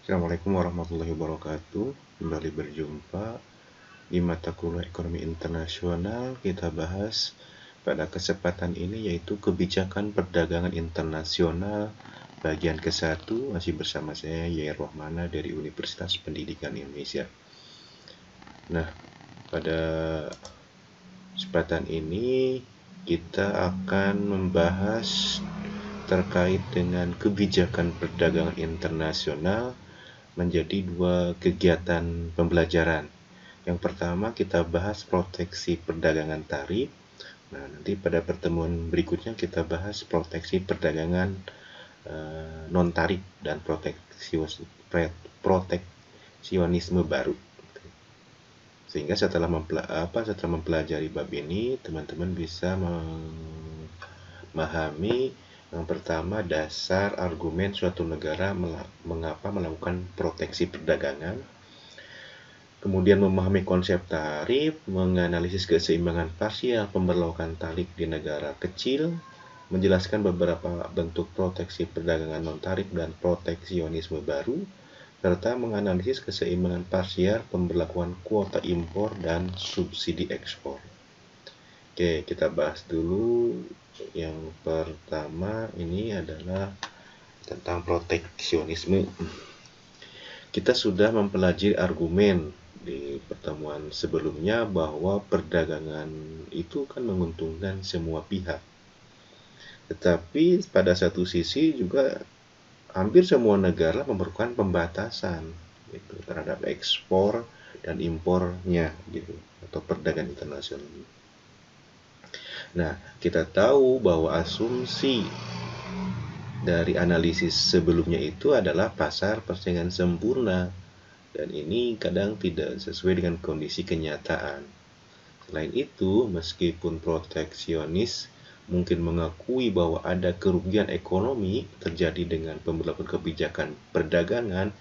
Assalamualaikum warahmatullahi wabarakatuh. Kembali berjumpa di mata kuliah ekonomi internasional. Kita bahas pada kesempatan ini yaitu kebijakan perdagangan internasional bagian ke-1. Masih bersama saya Yair Rohmana dari Universitas Pendidikan Indonesia. Nah, pada kesempatan ini kita akan membahas terkait dengan kebijakan perdagangan internasional menjadi dua kegiatan pembelajaran. Yang pertama kita bahas proteksi perdagangan tarif. Nah, nanti pada pertemuan berikutnya kita bahas proteksi perdagangan non tarif dan proteksionisme baru. Sehingga setelah mempelajari bab ini, teman-teman bisa memahami yang pertama dasar argumen suatu negara mengapa melakukan proteksi perdagangan. Kemudian memahami konsep tarif, menganalisis keseimbangan parsial pemberlakuan tarif di negara kecil, menjelaskan beberapa bentuk proteksi perdagangan non-tarif dan proteksionisme baru, serta menganalisis keseimbangan parsial pemberlakuan kuota impor dan subsidi ekspor. Oke, kita bahas dulu. Yang pertama ini adalah tentang proteksionisme. Kita sudah mempelajari argumen di pertemuan sebelumnya bahwa perdagangan itu kan menguntungkan semua pihak. Tetapi pada satu sisi juga hampir semua negara memerlukan pembatasan gitu, terhadap ekspor dan impornya gitu, atau perdagangan internasional. Nah, kita tahu bahwa asumsi dari analisis sebelumnya itu adalah pasar persaingan sempurna, dan ini kadang tidak sesuai dengan kondisi kenyataan. Selain itu, meskipun proteksionis mungkin mengakui bahwa ada kerugian ekonomi terjadi dengan pemberlakuan kebijakan perdagangan,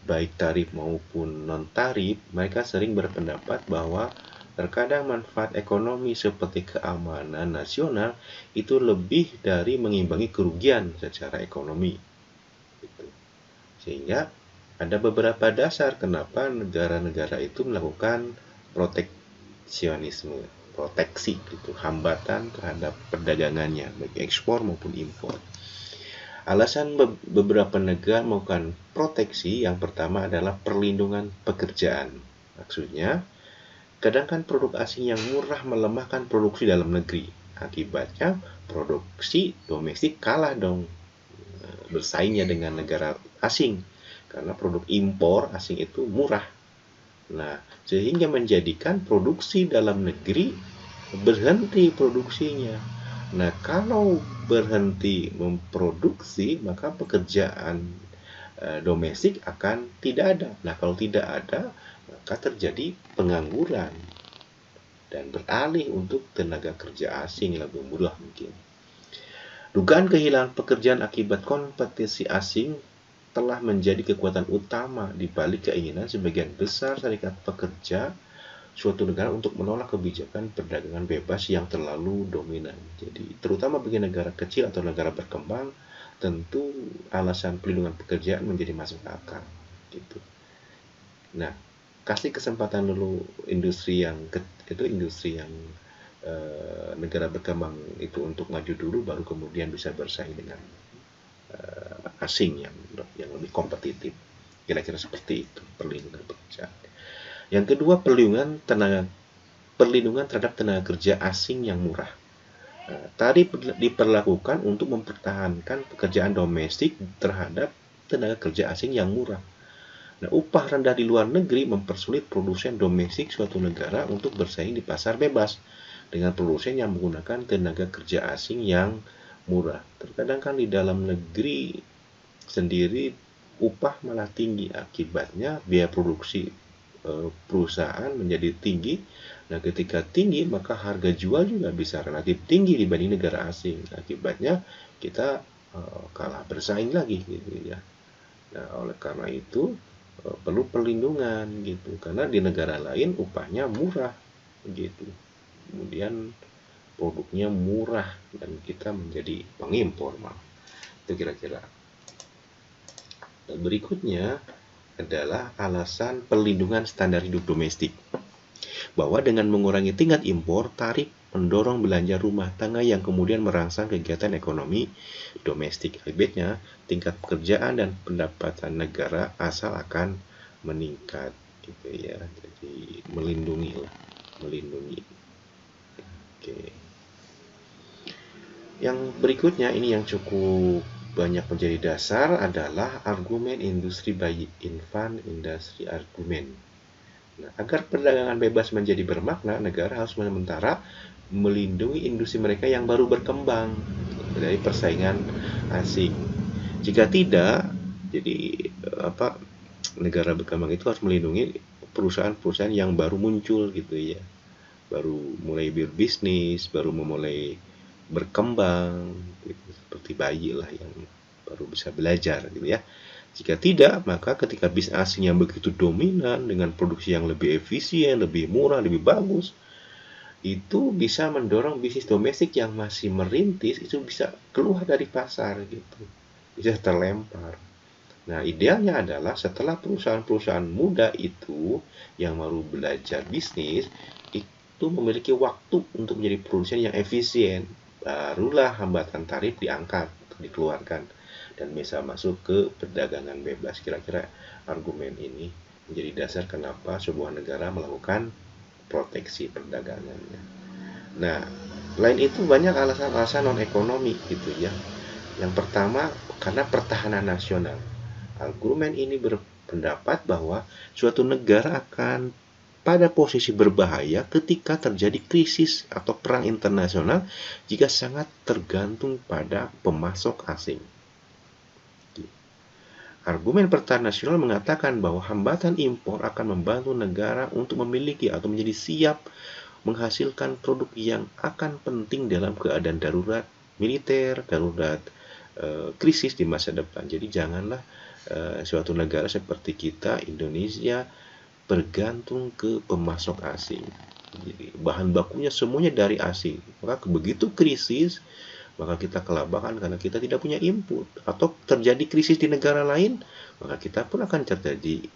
baik tarif maupun non-tarif, mereka sering berpendapat bahwa terkadang manfaat ekonomi seperti keamanan nasional itu lebih dari mengimbangi kerugian secara ekonomi. Sehingga ada beberapa dasar kenapa negara-negara itu melakukan proteksi gitu, hambatan terhadap perdagangannya, baik ekspor maupun impor. Alasan beberapa negara melakukan proteksi yang pertama adalah perlindungan pekerjaan. Maksudnya, kadang kan produk asing yang murah melemahkan produksi dalam negeri. Akibatnya, produksi domestik kalah dong bersaingnya dengan negara asing. Karena produk impor asing itu murah. Nah, sehingga menjadikan produksi dalam negeri berhenti produksinya. Nah, kalau berhenti memproduksi, maka pekerjaan domestik akan tidak ada. Nah, kalau tidak ada, maka terjadi pengangguran dan beralih untuk tenaga kerja asing lebih mudah mungkin. Dugaan kehilangan pekerjaan akibat kompetisi asing telah menjadi kekuatan utama di balik keinginan sebagian besar serikat pekerja suatu negara untuk menolak kebijakan perdagangan bebas yang terlalu dominan. Jadi, terutama bagi negara kecil atau negara berkembang, tentu alasan perlindungan pekerjaan menjadi masuk akal. Gitu. Nah, kasih kesempatan dulu industri yang negara berkembang itu untuk maju dulu, baru kemudian bisa bersaing dengan asing yang lebih kompetitif. Kira-kira seperti itu perlindungan pekerjaan. Yang kedua, perlindungan terhadap tenaga kerja asing yang murah. Tarif diperlakukan untuk mempertahankan pekerjaan domestik terhadap tenaga kerja asing yang murah. Nah, upah rendah di luar negeri mempersulit produsen domestik suatu negara untuk bersaing di pasar bebas dengan produsen yang menggunakan tenaga kerja asing yang murah. Terkadang kan di dalam negeri sendiri upah malah tinggi, akibatnya biaya produksi perusahaan menjadi tinggi. Nah, ketika tinggi maka harga jual juga bisa relatif tinggi dibanding negara asing. Akibatnya kita kalah bersaing lagi gitu ya. Nah, oleh karena itu perlu perlindungan gitu, karena di negara lain upahnya murah gitu. Kemudian produknya murah dan kita menjadi pengimpor. Itu kira-kira. Berikutnya, adalah alasan perlindungan standar hidup domestik. Bahwa dengan mengurangi tingkat impor, tarif mendorong belanja rumah tangga yang kemudian merangsang kegiatan ekonomi domestik. Akibatnya, tingkat pekerjaan dan pendapatan negara asal akan meningkat, gitu ya. Jadi melindungi. Oke. Yang berikutnya ini yang cukup banyak menjadi dasar adalah argumen industri buy-in fund, industri argumen. Nah, agar perdagangan bebas menjadi bermakna, negara harus sementara melindungi industri mereka yang baru berkembang dari persaingan asing. Jika tidak, jadi negara berkembang itu harus melindungi perusahaan-perusahaan yang baru muncul gitu ya, baru mulai berbisnis, baru memulai berkembang, gitu. Seperti bayi lah yang baru bisa belajar gitu ya. Jika tidak, maka ketika bisnis asing yang begitu dominan dengan produksi yang lebih efisien, lebih murah, lebih bagus, itu bisa mendorong bisnis domestik yang masih merintis itu bisa keluar dari pasar gitu, bisa terlempar. Nah, idealnya adalah setelah perusahaan-perusahaan muda itu yang baru belajar bisnis itu memiliki waktu untuk menjadi produsen yang efisien, barulah hambatan tarif diangkat, dikeluarkan, dan bisa masuk ke perdagangan bebas. Kira-kira argumen ini menjadi dasar kenapa sebuah negara melakukan proteksi perdagangannya. Nah, lain itu banyak alasan-alasan non-ekonomi gitu ya. Yang pertama, karena pertahanan nasional. Argumen ini berpendapat bahwa suatu negara akan pada posisi berbahaya ketika terjadi krisis atau perang internasional jika sangat tergantung pada pemasok asing. Argumen pertahanan nasional mengatakan bahwa hambatan impor akan membantu negara untuk memiliki atau menjadi siap menghasilkan produk yang akan penting dalam keadaan darurat militer, darurat krisis di masa depan. Jadi janganlah suatu negara seperti kita, Indonesia, bergantung ke pemasok asing. Jadi bahan bakunya semuanya dari asing. Maka begitu krisis, maka kita kelabakan karena kita tidak punya input. Atau terjadi krisis di negara lain, maka kita pun akan terjadi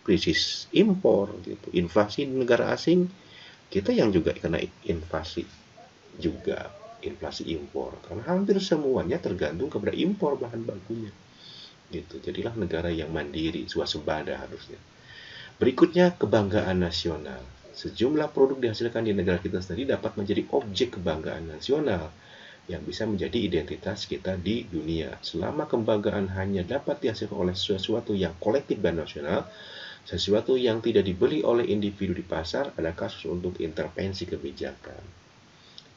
krisis impor, gitu. Inflasi di negara asing, kita yang juga kena inflasi juga, inflasi impor. Karena hampir semuanya tergantung kepada impor bahan bakunya. Gitu. Jadilah negara yang mandiri, swasembada harusnya. Berikutnya, kebanggaan nasional. Sejumlah produk dihasilkan di negara kita sendiri dapat menjadi objek kebanggaan nasional yang bisa menjadi identitas kita di dunia. Selama kebanggaan hanya dapat dihasilkan oleh sesuatu yang kolektif dan nasional, sesuatu yang tidak dibeli oleh individu di pasar, ada kasus untuk intervensi kebijakan.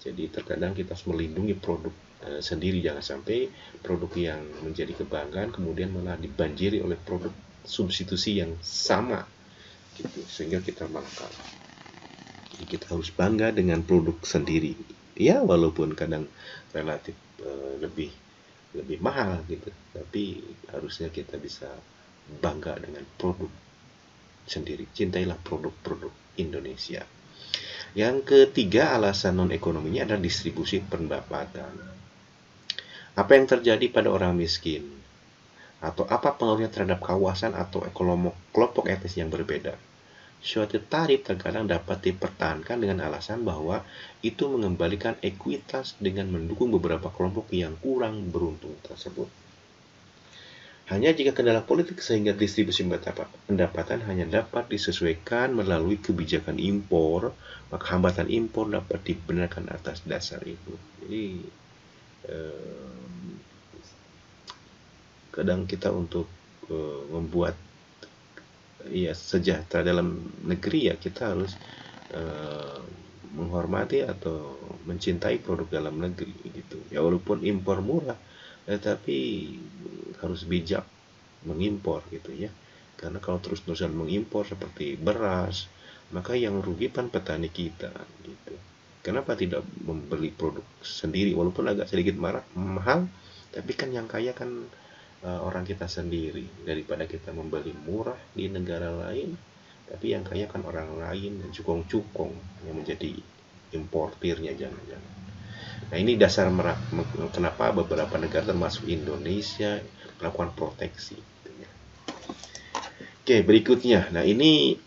Jadi terkadang kita harus melindungi produk sendiri, jangan sampai produk yang menjadi kebanggaan kemudian malah dibanjiri oleh produk substitusi yang sama, gitu, sehingga kita malah kalah. Jadi kita harus bangga dengan produk sendiri. Ya, walaupun kadang relatif lebih mahal gitu, tapi harusnya kita bisa bangga dengan produk sendiri. Cintailah produk-produk Indonesia. Yang ketiga, alasan non-ekonominya adalah distribusi pendapatan. Apa yang terjadi pada orang miskin? Atau apa pengaruhnya terhadap kawasan atau kelompok etnis yang berbeda? Suatu tarif terkadang dapat dipertahankan dengan alasan bahwa itu mengembalikan ekuitas dengan mendukung beberapa kelompok yang kurang beruntung tersebut. Hanya jika kendala politik sehingga distribusi pendapatan hanya dapat disesuaikan melalui kebijakan impor, maka hambatan impor dapat dibenarkan atas dasar itu. Jadi kadang kita untuk membuat sejahtera dalam negeri, ya kita harus menghormati atau mencintai produk dalam negeri gitu. Ya walaupun impor murah, tetapi harus bijak mengimpor gitu ya. Karena kalau terus-terusan mengimpor seperti beras, maka yang rugi kan petani kita gitu. Kenapa tidak membeli produk sendiri walaupun agak sedikit mahal, tapi kan yang kaya kan orang kita sendiri, daripada kita membeli murah di negara lain tapi yang kaya kan orang lain dan cukong-cukong yang menjadi importirnya jangan-jangan. Nah, ini dasar kenapa beberapa negara termasuk Indonesia melakukan proteksi. Oke, berikutnya. Nah, ini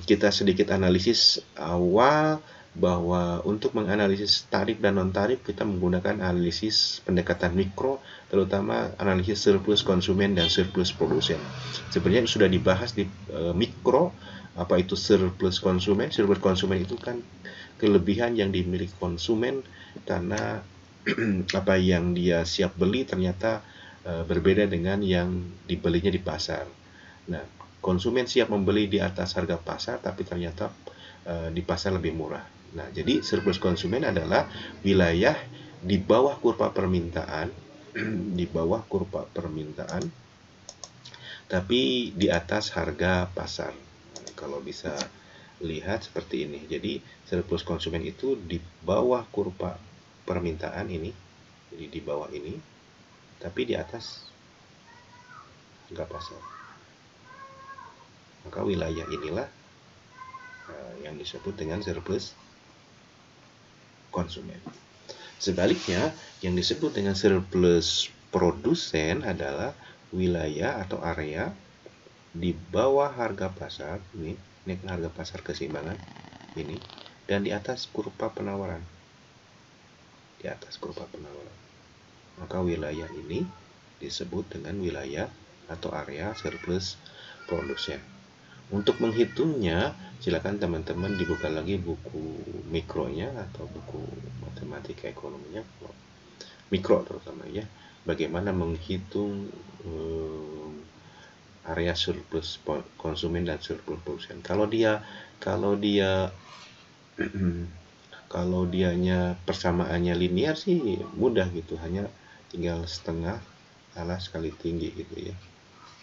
kita sedikit analisis awal bahwa untuk menganalisis tarif dan non-tarif kita menggunakan analisis pendekatan mikro, terutama analisis surplus konsumen dan surplus produsen. Sebenarnya sudah dibahas di mikro, apa itu surplus konsumen. Surplus konsumen itu kan kelebihan yang dimiliki konsumen karena apa yang dia siap beli ternyata berbeda dengan yang dibelinya di pasar. Nah, konsumen siap membeli di atas harga pasar, tapi ternyata di pasar lebih murah. Nah, jadi surplus konsumen adalah wilayah di bawah kurva permintaan, di bawah kurva permintaan, tapi di atas harga pasar. Kalau bisa lihat seperti ini. Jadi surplus konsumen itu di bawah kurva permintaan ini, jadi di bawah ini, tapi di atas harga pasar. Maka wilayah inilah yang disebut dengan surplus konsumen. Sebaliknya, yang disebut dengan surplus produsen adalah wilayah atau area di bawah harga pasar ini kan harga pasar keseimbangan ini, dan di atas kurva penawaran. Di atas kurva penawaran. Maka wilayah ini disebut dengan wilayah atau area surplus produsen. Untuk menghitungnya, silakan teman-teman dibuka lagi buku mikronya atau buku matematika ekonominya, mikro terutama ya, bagaimana menghitung area surplus konsumen dan surplus produsen. Kalau dianya persamaannya linear sih mudah gitu, hanya tinggal setengah alas kali tinggi gitu ya.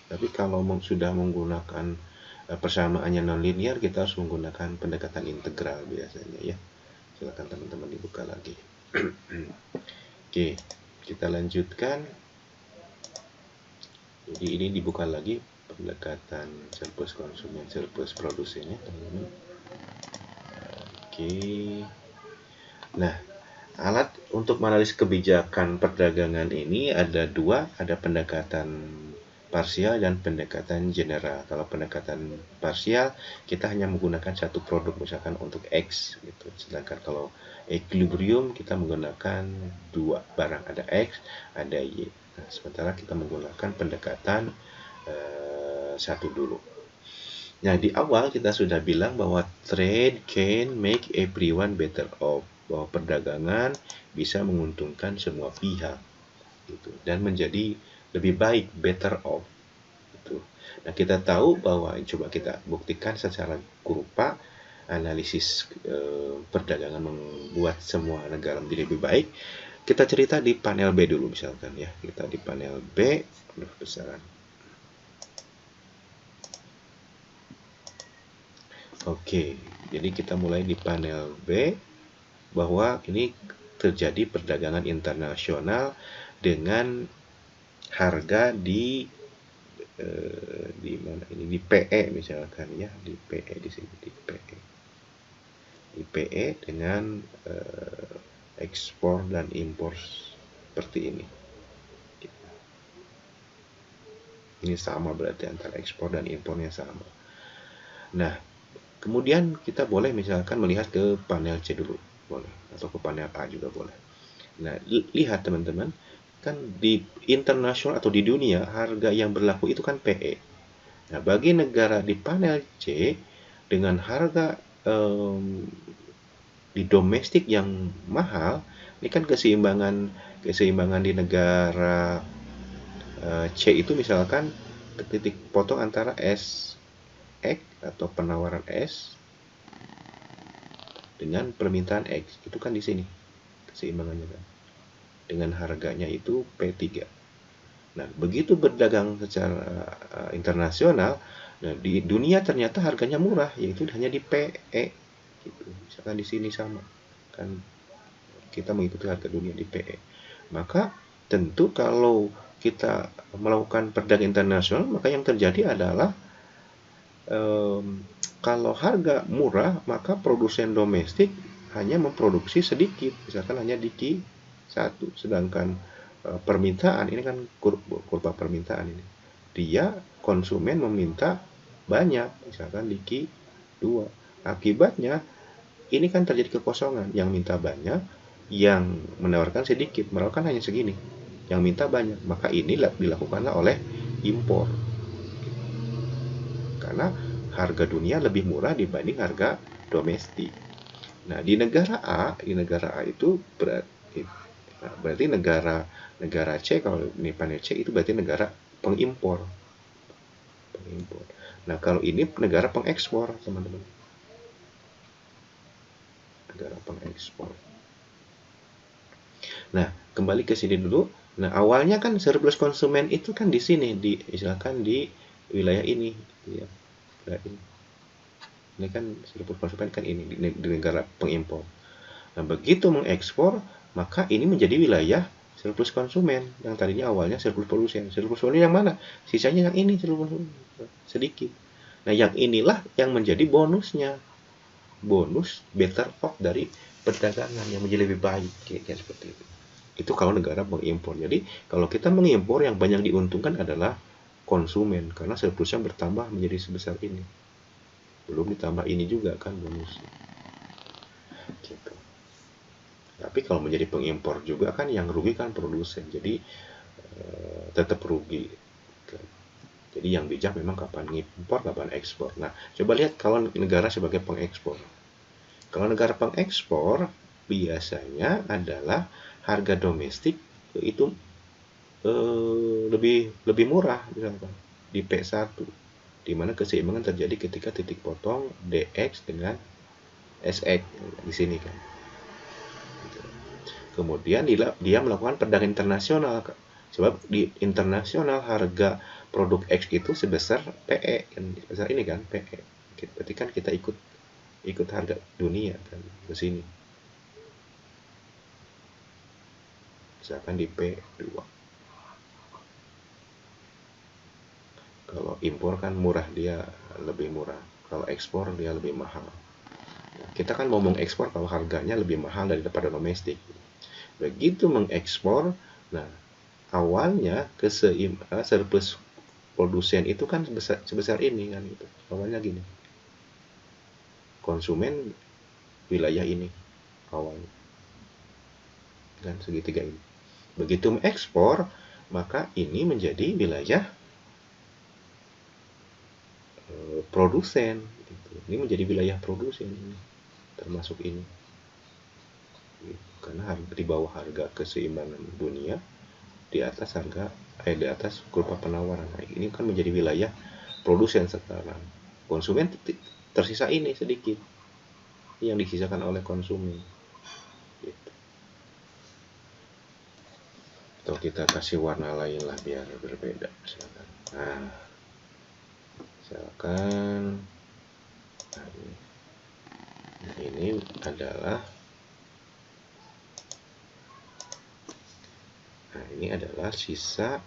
Tapi kalau sudah menggunakan persamaannya non-linear, kita harus menggunakan pendekatan integral biasanya ya. Silakan teman-teman dibuka lagi. Oke, kita lanjutkan. Jadi ini dibuka lagi pendekatan surplus konsumen, surplus produsennya, teman-teman. Oke. Nah, alat untuk menganalisis kebijakan perdagangan ini ada dua, ada pendekatan parsial dan pendekatan general. Kalau pendekatan parsial, kita hanya menggunakan satu produk, misalkan untuk X gitu. Sedangkan kalau equilibrium kita menggunakan dua barang, ada X, ada Y. Nah, sementara kita menggunakan pendekatan satu dulu. Nah, di awal kita sudah bilang bahwa trade can make everyone better off, bahwa perdagangan bisa menguntungkan semua pihak gitu, dan menjadi lebih baik, better off gitu. Nah, kita tahu bahwa coba kita buktikan secara kurva analisis perdagangan membuat semua negara menjadi lebih baik. Kita cerita di panel B dulu misalkan ya. Kita di panel B, besaran. Oke, jadi kita mulai di panel B bahwa ini terjadi perdagangan internasional dengan harga di mana ini di PE misalkan ya, di PE di sini di PE dengan ekspor dan impor seperti ini. Ini sama berarti antara ekspor dan impornya sama. Nah, kemudian kita boleh misalkan melihat ke panel C dulu, boleh, atau ke panel A juga boleh. Nah, lihat teman-teman, kan di internasional atau di dunia harga yang berlaku itu kan PE. Nah, bagi negara di panel C dengan harga di domestik yang mahal, ini kan keseimbangan di negara C itu misalkan titik potong antara S X atau penawaran S dengan permintaan X, itu kan di sini keseimbangannya kan, dengan harganya itu P3. Nah, begitu berdagang secara internasional, nah, di dunia ternyata harganya murah, yaitu hanya di PE gitu. Misalkan di sini sama kan, kita mengikuti harga dunia di PE. Maka tentu kalau kita melakukan perdagangan internasional, maka yang terjadi adalah kalau harga murah, maka produsen domestik hanya memproduksi sedikit, misalkan hanya di Q1, sedangkan permintaan ini kan kurva permintaan ini. dia konsumen meminta banyak, misalkan di Q2. Akibatnya ini kan terjadi kekosongan, yang minta banyak, yang menawarkan sedikit, menawarkan hanya segini, yang minta banyak, maka ini dilakukanlah oleh impor. Karena harga dunia lebih murah dibanding harga domestik. Nah, di negara A itu berarti negara C, kalau ini panel C itu berarti negara pengimpor. Nah, kalau ini negara pengekspor, teman-teman. Negara pengekspor. Nah, kembali ke sini dulu. Nah, awalnya kan surplus konsumen itu kan di sini, misalkan di wilayah ini, ya. Ini kan surplus konsumen kan ini di negara pengimpor. Nah, begitu mengekspor, maka ini menjadi wilayah surplus konsumen yang tadinya awalnya surplus produsen. Surplus produsen yang mana? Sisanya yang ini surplus sedikit. Nah, yang inilah yang menjadi bonusnya. Bonus better off dari perdagangan yang menjadi lebih baik, kayak seperti itu. Itu kalau negara mengimpor. Jadi kalau kita mengimpor, yang banyak diuntungkan adalah konsumen karena surplusnya bertambah menjadi sebesar ini. Belum ditambah ini juga kan bonusnya. Gitu. Tapi kalau menjadi pengimpor juga kan yang rugi kan produsen. Jadi tetap rugi. Jadi yang bijak memang kapan impor, kapan ekspor. Nah, coba lihat kalau negara sebagai pengekspor. Kalau negara pengekspor biasanya adalah harga domestik itu lebih murah, misalkan di P1, di mana keseimbangan terjadi ketika titik potong DX dengan SX di sini kan. Kemudian dia melakukan perdagangan internasional, sebab di internasional harga produk X itu sebesar PE kan, sebesar ini kan PE. Berarti kan kita ikut harga dunia kan ke sini. Misalkan di P2. Kalau impor kan murah, dia lebih murah. Kalau ekspor dia lebih mahal. Kita kan ngomong ekspor kalau harganya lebih mahal daripada domestik. Begitu mengekspor, nah awalnya surplus produsen itu kan sebesar ini kan gitu. Awalnya gini. Konsumen wilayah ini awalnya. Dan segitiga ini. Begitu mengekspor, maka ini menjadi wilayah produsen. Gitu. Ini menjadi wilayah produsen ini, termasuk ini. Karena di bawah harga keseimbangan dunia, di atas kurva penawaran. Nah, ini kan menjadi wilayah produsen sekarang. Konsumen tersisa ini sedikit, yang disisakan oleh konsumen. Gitu. Atau kita kasih warna lain lah biar berbeda. Misalkan. Nah, misalkan ini adalah sisa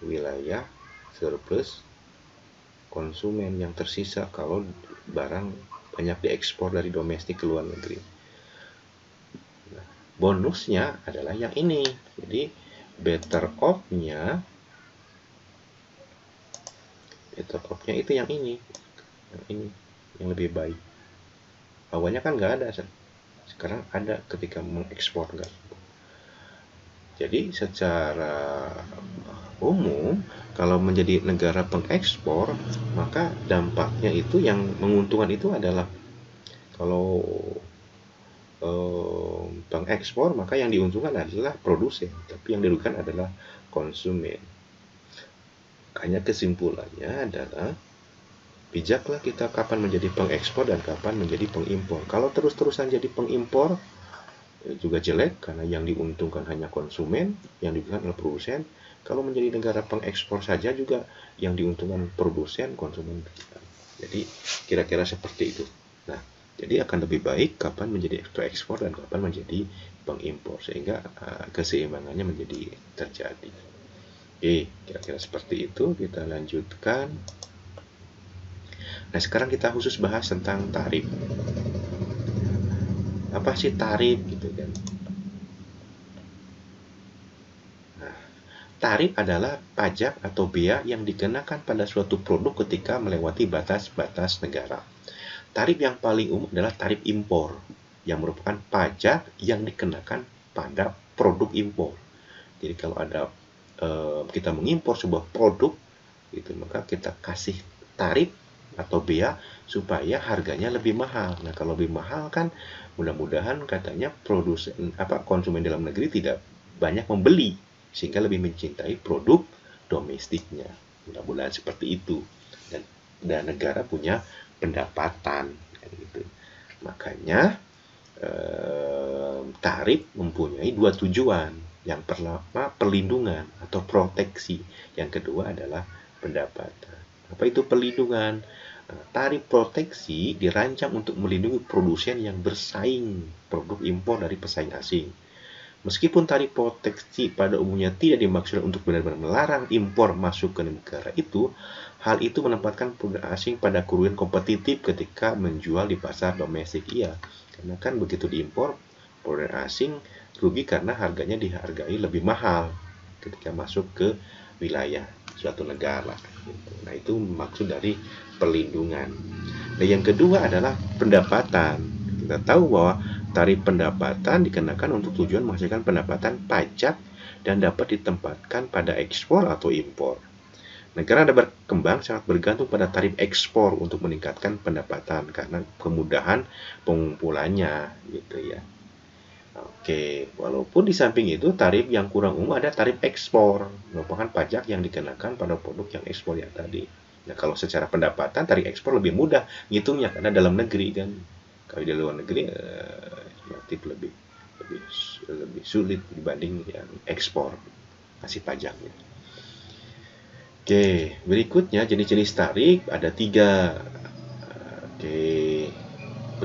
wilayah surplus konsumen yang tersisa kalau barang banyak diekspor dari domestik ke luar negeri. Nah, bonusnya adalah yang ini. Jadi better off-nya itu yang ini. Yang lebih baik. Awalnya kan nggak ada, sekarang ada ketika mengekspor nggak. Jadi secara umum kalau menjadi negara pengekspor, maka dampaknya itu yang menguntungkan itu adalah kalau pengekspor, maka yang diuntungkan adalah produsen, tapi yang dirugikan adalah konsumen. Makanya kesimpulannya adalah bijaklah kita kapan menjadi pengekspor dan kapan menjadi pengimpor. Kalau terus-terusan jadi pengimpor juga jelek karena yang diuntungkan hanya konsumen, yang diuntungkan adalah produsen. Kalau menjadi negara pengekspor saja juga yang diuntungkan produsen, konsumen. Jadi kira-kira seperti itu. Nah, jadi akan lebih baik kapan menjadi ekspor dan kapan menjadi pengimpor sehingga keseimbangannya menjadi terjadi. Oke, kira-kira seperti itu. Kita lanjutkan. Nah, sekarang kita khusus bahas tentang tarif. Apa sih tarif gitu kan? Nah, tarif adalah pajak atau bea yang dikenakan pada suatu produk ketika melewati batas-batas negara. Tarif yang paling umum adalah tarif impor, yang merupakan pajak yang dikenakan pada produk impor. Jadi kalau ada kita mengimpor sebuah produk, itu maka kita kasih tarif atau bea supaya harganya lebih mahal. Nah, kalau lebih mahal kan mudah-mudahan katanya konsumen dalam negeri tidak banyak membeli sehingga lebih mencintai produk domestiknya. Mudah-mudahan seperti itu. Dan negara punya pendapatan gitu. Makanya tarif mempunyai dua tujuan. Yang pertama perlindungan atau proteksi. Yang kedua adalah pendapatan. Apa itu perlindungan? Tarif proteksi dirancang untuk melindungi produsen yang bersaing produk impor dari pesaing asing. Meskipun tarif proteksi pada umumnya tidak dimaksudkan untuk benar-benar melarang impor masuk ke negara itu, hal itu menempatkan produk asing pada kerugian kompetitif ketika menjual di pasar domestik. Iya, karena kan begitu diimpor, produk asing rugi karena harganya dihargai lebih mahal ketika masuk ke wilayah suatu negara. Nah, itu maksud dari perlindungan. Nah, yang kedua adalah pendapatan. Kita tahu bahwa tarif pendapatan dikenakan untuk tujuan menghasilkan pendapatan pajak dan dapat ditempatkan pada ekspor atau impor. Negara yang berkembang sangat bergantung pada tarif ekspor untuk meningkatkan pendapatan karena kemudahan pengumpulannya, gitu ya. Oke, walaupun di samping itu tarif yang kurang umum ada tarif ekspor, merupakan pajak yang dikenakan pada produk yang ekspor yang tadi. Nah, kalau secara pendapatan tarif ekspor lebih mudah ngitungnya karena dalam negeri kan. Kalau di luar negeri relatif lebih sulit dibanding yang ekspor kasih pajaknya. Oke, berikutnya jenis-jenis tarif ada 3. Oke,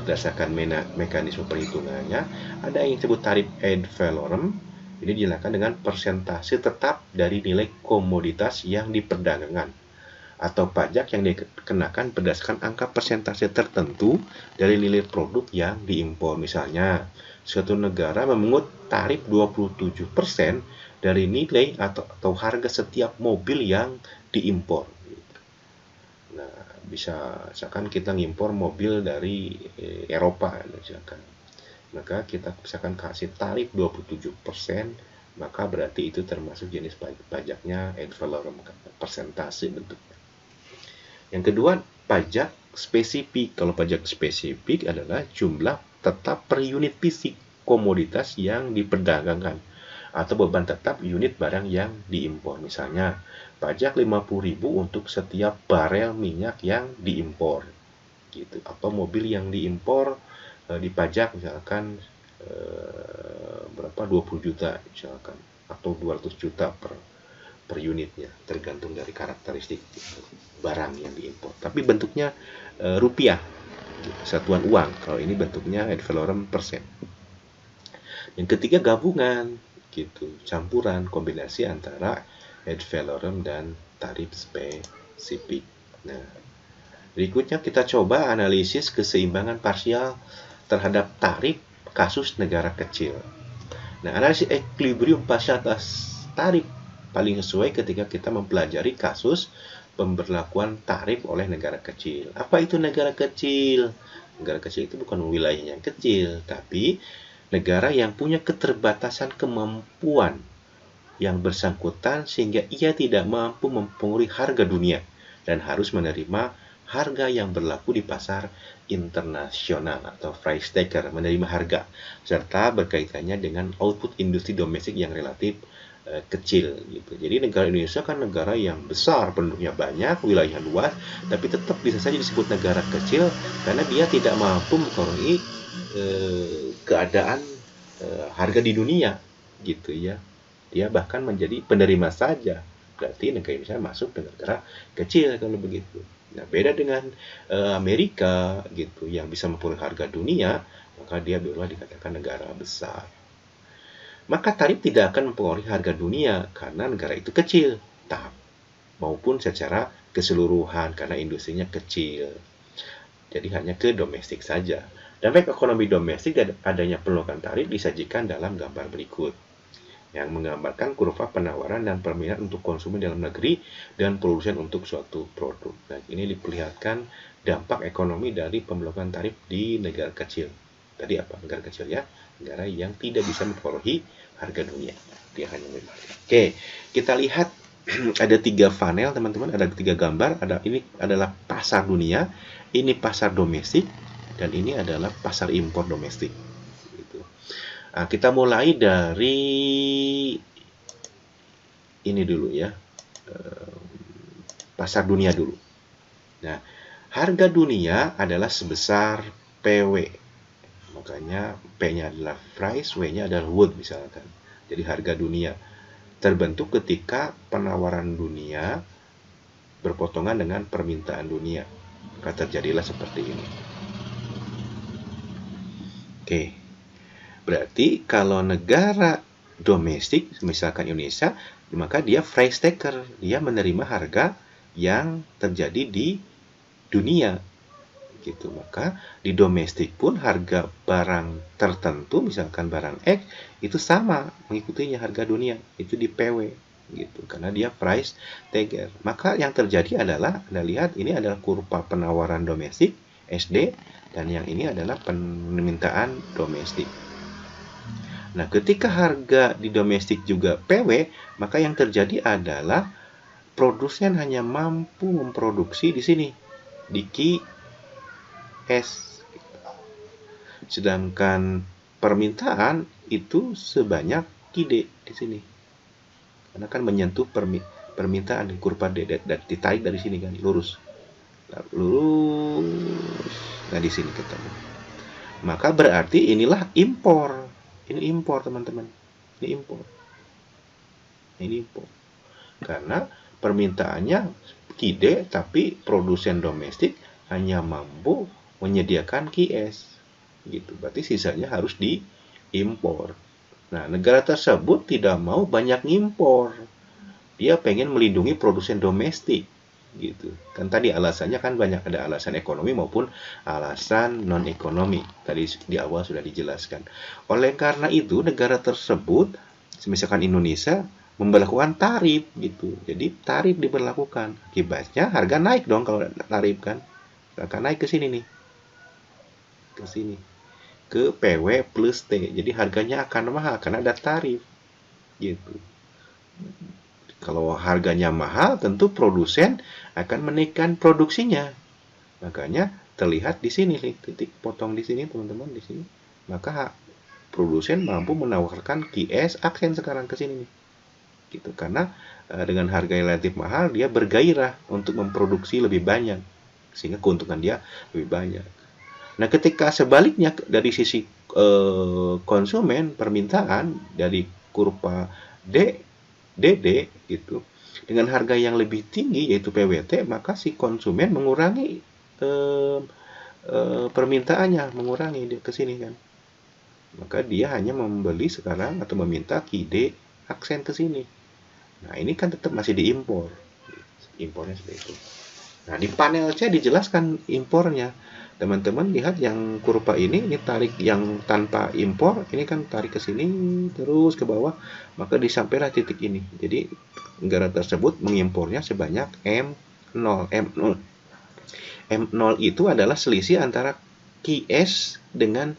berdasarkan mekanisme perhitungannya ada yang disebut tarif ad valorem. Ini dijelaskan dengan persentase tetap dari nilai komoditas yang diperdagangkan atau pajak yang dikenakan berdasarkan angka persentase tertentu dari nilai produk yang diimpor. Misalnya, suatu negara memungut tarif 27% dari nilai atau harga setiap mobil yang diimpor. Nah, misalkan kita ngimpor mobil dari Eropa, misalkan. Maka kita misalkan kasih tarif 27%, maka berarti itu termasuk jenis pajaknya ad valorem, persentase bentuknya. Yang kedua, pajak spesifik. Kalau pajak spesifik adalah jumlah tetap per unit fisik komoditas yang diperdagangkan atau beban tetap unit barang yang diimpor. Misalnya, pajak 50.000 untuk setiap barel minyak yang diimpor. Gitu. Atau mobil yang diimpor dipajak misalkan berapa 20 juta misalkan atau 200 juta per unitnya, tergantung dari karakteristik barang yang diimpor. Tapi bentuknya rupiah, satuan uang. Kalau ini bentuknya ad valorem persen. Yang ketiga gabungan, gitu, campuran kombinasi antara ad valorem dan tarif spesifik. Nah, berikutnya kita coba analisis keseimbangan parsial terhadap tarif kasus negara kecil. Nah, analisis equilibrium parsial atas tarif paling sesuai ketika kita mempelajari kasus pemberlakuan tarif oleh negara kecil. Apa itu negara kecil? Negara kecil itu bukan wilayah yang kecil, tapi negara yang punya keterbatasan kemampuan yang bersangkutan sehingga ia tidak mampu mempengaruhi harga dunia dan harus menerima harga yang berlaku di pasar internasional atau price taker, menerima harga, serta berkaitannya dengan output industri domestik yang relatif kecil gitu. Jadi negara Indonesia kan negara yang besar, penduduknya banyak, wilayah luas, tapi tetap bisa saja disebut negara kecil karena dia tidak mampu mempengaruhi keadaan harga di dunia gitu ya. Dia bahkan menjadi penerima saja. Berarti negara Indonesia masuk ke negara kecil kalau begitu. Nah, beda dengan Amerika gitu yang bisa mempengaruhi harga dunia, maka dia barulah dikatakan negara besar. Maka tarif tidak akan mempengaruhi harga dunia karena negara itu kecil, maupun secara keseluruhan karena industrinya kecil. Jadi hanya ke domestik saja. Dampak ekonomi domestik dan adanya penolakan tarif disajikan dalam gambar berikut. yang menggambarkan kurva penawaran dan permintaan untuk konsumen dalam negeri dan produsen untuk suatu produk. Nah, ini diperlihatkan dampak ekonomi dari pemblokiran tarif di negara kecil. Tadi apa? Negara kecil ya, negara yang tidak bisa mempengaruhi harga dunia. Dia hanya memilih. Oke, kita lihat ada 3 panel teman-teman, ada 3 gambar. Ini adalah pasar dunia, ini pasar domestik, dan ini adalah pasar impor domestik. Nah, kita mulai dari ini dulu ya, pasar dunia dulu. Nah, harga dunia adalah sebesar PW. Makanya P-nya adalah price, W-nya adalah world misalkan. Jadi harga dunia terbentuk ketika penawaran dunia berpotongan dengan permintaan dunia. Maka terjadilah seperti ini. Oke. Berarti kalau negara domestik, misalkan Indonesia, maka dia price taker, dia menerima harga yang terjadi di dunia. Gitu. Maka di domestik pun harga barang tertentu, misalkan barang X, itu sama mengikutinya harga dunia, itu di PW. Gitu. Karena dia price taker. Maka yang terjadi adalah, Anda lihat ini adalah kurva penawaran domestik, SD, dan yang ini adalah permintaan domestik. Nah, ketika harga di domestik juga PW, maka yang terjadi adalah produsen hanya mampu memproduksi di sini, di QS. Sedangkan permintaan itu sebanyak QD di sini. Karena kan menyentuh permintaan di kurva D, ditarik dari sini kan, lurus. Lurus. Nah, di sini ketemu. Maka berarti inilah impor. Ini impor, teman-teman. Ini impor. Ini impor. Karena permintaannya QD, tapi produsen domestik hanya mampu menyediakan QS. Gitu. Berarti sisanya harus diimpor. Nah, negara tersebut tidak mau banyak ngimpor. Dia pengen melindungi produsen domestik. Gitu. Kan tadi alasannya kan banyak, ada alasan ekonomi maupun alasan non ekonomi. Tadi di awal sudah dijelaskan. Oleh karena itu negara tersebut, misalkan Indonesia, memberlakukan tarif gitu. Jadi tarif diberlakukan. Akibatnya harga naik dong kalau tarif kan. Harga naik ke sini nih. Ke sini. Ke PW plus T. Jadi harganya akan mahal karena ada tarif. Gitu. Kalau harganya mahal, tentu produsen akan menaikkan produksinya. Makanya terlihat di sini nih, titik potong di sini teman-teman, di sini. Maka produsen mampu menawarkan QS aksen sekarang ke sini nih. Gitu. Karena dengan harga yang relatif mahal, dia bergairah untuk memproduksi lebih banyak. Sehingga keuntungan dia lebih banyak. Nah, ketika sebaliknya dari sisi konsumen, permintaan dari kurva DD gitu, dengan harga yang lebih tinggi yaitu PWT, maka si konsumen mengurangi permintaannya, mengurangi ke sini kan. Maka dia hanya membeli sekarang atau meminta QD aksen ke sini. Nah, ini kan tetap masih diimpor. Impornya seperti itu. Nah, di panel C dijelaskan impornya. Teman-teman lihat yang kurva ini tarik yang tanpa impor, ini kan tarik ke sini terus ke bawah, maka disampailah titik ini. Jadi negara tersebut mengimpornya sebanyak M0. M0 itu adalah selisih antara QS dengan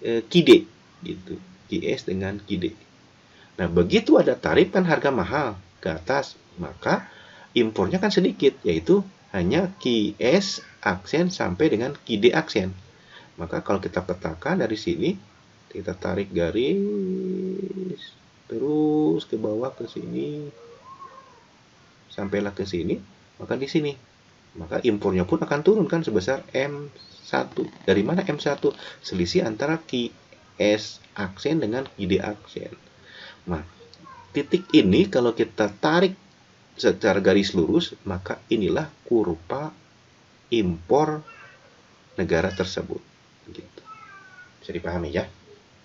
QD gitu. QS dengan QD. Nah, begitu ada tarif kan harga mahal ke atas, maka impornya kan sedikit, yaitu hanya QS aksen sampai dengan QD aksen. Maka kalau kita petakan dari sini, kita tarik garis terus ke bawah ke sini sampailah ke sini, maka di sini maka impornya pun akan turun kan sebesar M1. Dari mana M1? Selisih antara QS aksen dengan QD aksen. Nah, titik ini kalau kita tarik secara garis lurus, maka inilah kurva impor negara tersebut. Gitu. Bisa dipahami ya?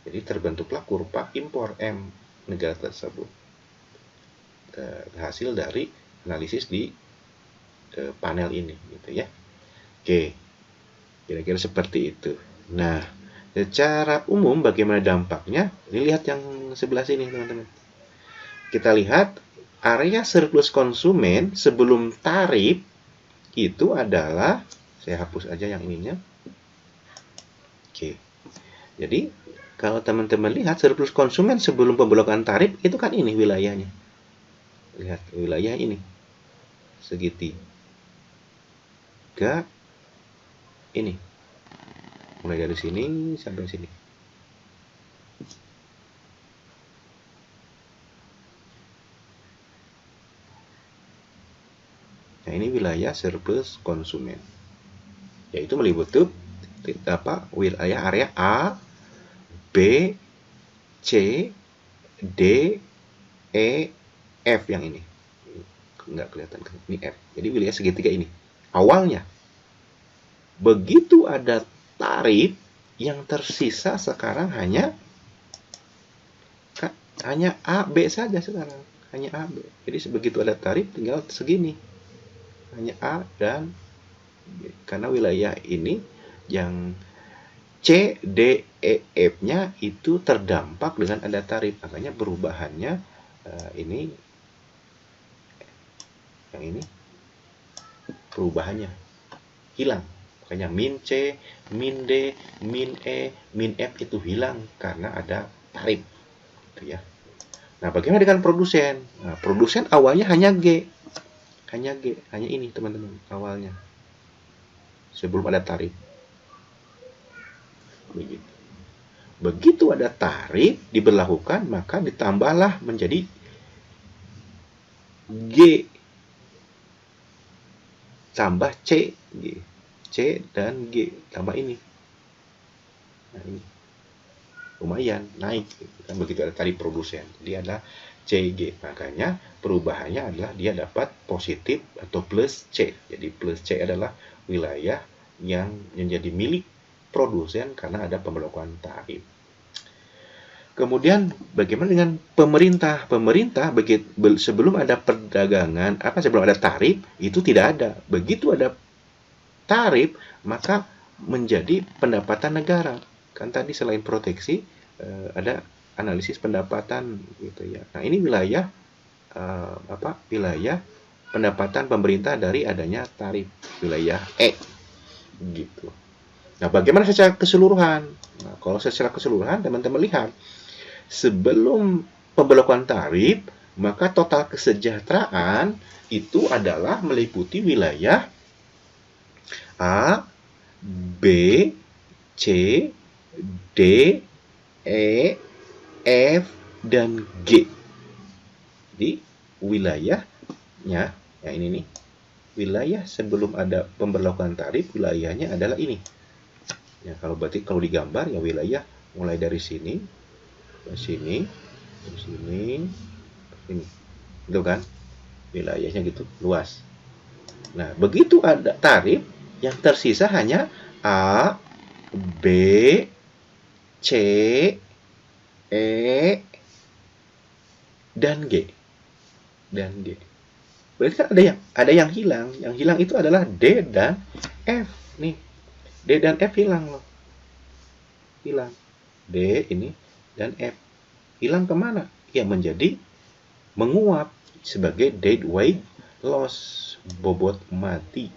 Jadi terbentuklah kurva impor M negara tersebut. Hasil dari analisis di panel ini, gitu ya. Oke, kira-kira seperti itu. Nah, secara umum bagaimana dampaknya? Ini lihat yang sebelah sini, teman-teman. kita lihat area surplus konsumen sebelum tarif itu adalah, saya hapus aja yang ininya. Oke. Jadi kalau teman-teman lihat surplus konsumen sebelum pemblokan tarif itu kan ini wilayahnya. Lihat wilayah ini. Segitiga ini. Mulai dari sini sampai sini. Nah, ini wilayah surplus konsumen. Yaitu meliputi wilayah area A, B, C, D, E, F yang ini. Nggak kelihatan, ini F. Jadi wilayah segitiga ini. Awalnya. Begitu ada tarif, yang tersisa sekarang hanya A, B saja sekarang. Hanya A, B. Jadi begitu ada tarif tinggal segini. Hanya A dan B. Karena wilayah ini yang C, D, E, F-nya itu terdampak dengan ada tarif. Makanya perubahannya ini, yang ini, perubahannya hilang. Makanya min C, min D, min E, min F itu hilang karena ada tarif. Gitu ya. Nah, bagaimana dengan produsen? Nah, produsen awalnya hanya G. Hanya ini teman-teman awalnya. Sebelum ada tarif. Begitu ada tarif diberlakukan, maka ditambahlah menjadi G tambah C. C dan G tambah ini. Nah, ini lumayan naik kan, begitu ada tarif produsen. Jadi ada CG. Makanya perubahannya adalah dia dapat positif atau plus C. Jadi plus C adalah wilayah yang menjadi milik produsen karena ada pemblokan tarif. Kemudian bagaimana dengan pemerintah? Pemerintah sebelum ada perdagangan, sebelum ada tarif itu tidak ada. Begitu ada tarif maka menjadi pendapatan negara. Kan tadi selain proteksi ada analisis pendapatan gitu ya. Nah, ini wilayah wilayah pendapatan pemerintah dari adanya tarif, wilayah E gitu. Nah, bagaimana secara keseluruhan? Nah, kalau secara keseluruhan teman-teman lihat sebelum pemblokan tarif, maka total kesejahteraan itu adalah meliputi wilayah A, B, C, D, E, F, dan G. Jadi wilayahnya, ya ini nih, wilayah sebelum ada pemberlakuan tarif, wilayahnya adalah ini. Ya, kalau digambar ya wilayah mulai dari sini ke sini, ke sini, ini, itu kan wilayahnya gitu luas. Nah, begitu ada tarif, yang tersisa hanya A, B, C, E, dan G. Berarti kan ada yang hilang. Yang hilang itu adalah D dan F. Nih, D dan F hilang loh. Hilang. D ini dan F. Hilang kemana? Ya menjadi menguap sebagai deadweight loss, bobot mati.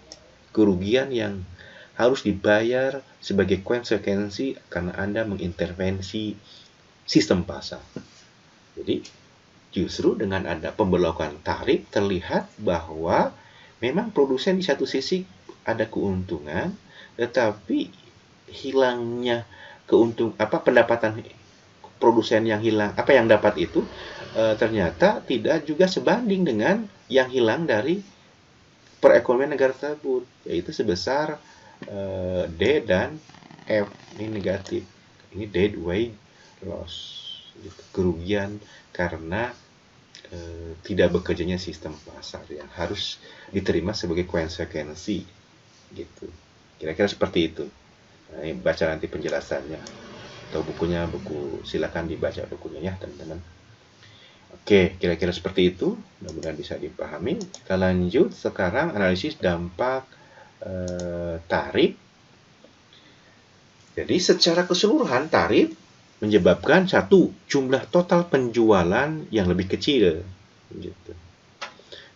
Kerugian yang harus dibayar sebagai konsekuensi karena Anda mengintervensi sistem pasar. Jadi justru dengan ada pemberlakuan tarif terlihat bahwa memang produsen di satu sisi ada keuntungan, tetapi hilangnya pendapatan produsen yang hilang, yang dapat itu ternyata tidak juga sebanding dengan yang hilang dari perekonomian negara tersebut, yaitu sebesar D dan F. Ini negatif, ini deadweight loss, kerugian karena tidak bekerjanya sistem pasar yang harus diterima sebagai konsekuensi gitu. Kira-kira seperti itu. Nah, ini baca nanti penjelasannya atau buku silakan dibaca bukunya ya teman-teman. Oke, kira-kira seperti itu. Mudah-mudahan bisa dipahami. Kita lanjut sekarang analisis dampak tarif. Jadi secara keseluruhan tarif menyebabkan satu, jumlah total penjualan yang lebih kecil, gitu.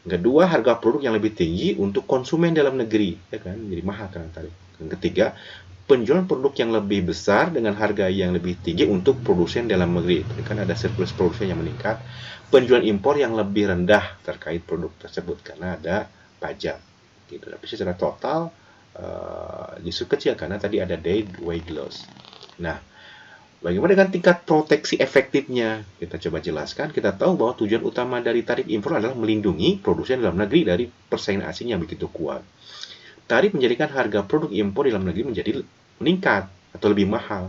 Kedua, harga produk yang lebih tinggi untuk konsumen dalam negeri, ya kan, jadi mahal kan tadi. Yang ketiga, penjualan produk yang lebih besar dengan harga yang lebih tinggi untuk produsen dalam negeri. Jadi kan ada surplus produsen yang meningkat, penjualan impor yang lebih rendah terkait produk tersebut karena ada pajak. Gitu. Tapi secara total justru kecil karena tadi ada dead weight loss. Nah, bagaimana dengan tingkat proteksi efektifnya? Kita coba jelaskan. Kita tahu bahwa tujuan utama dari tarif impor adalah melindungi produsen dalam negeri dari persaingan asing yang begitu kuat. Tarif menjadikan harga produk impor dalam negeri menjadi meningkat atau lebih mahal.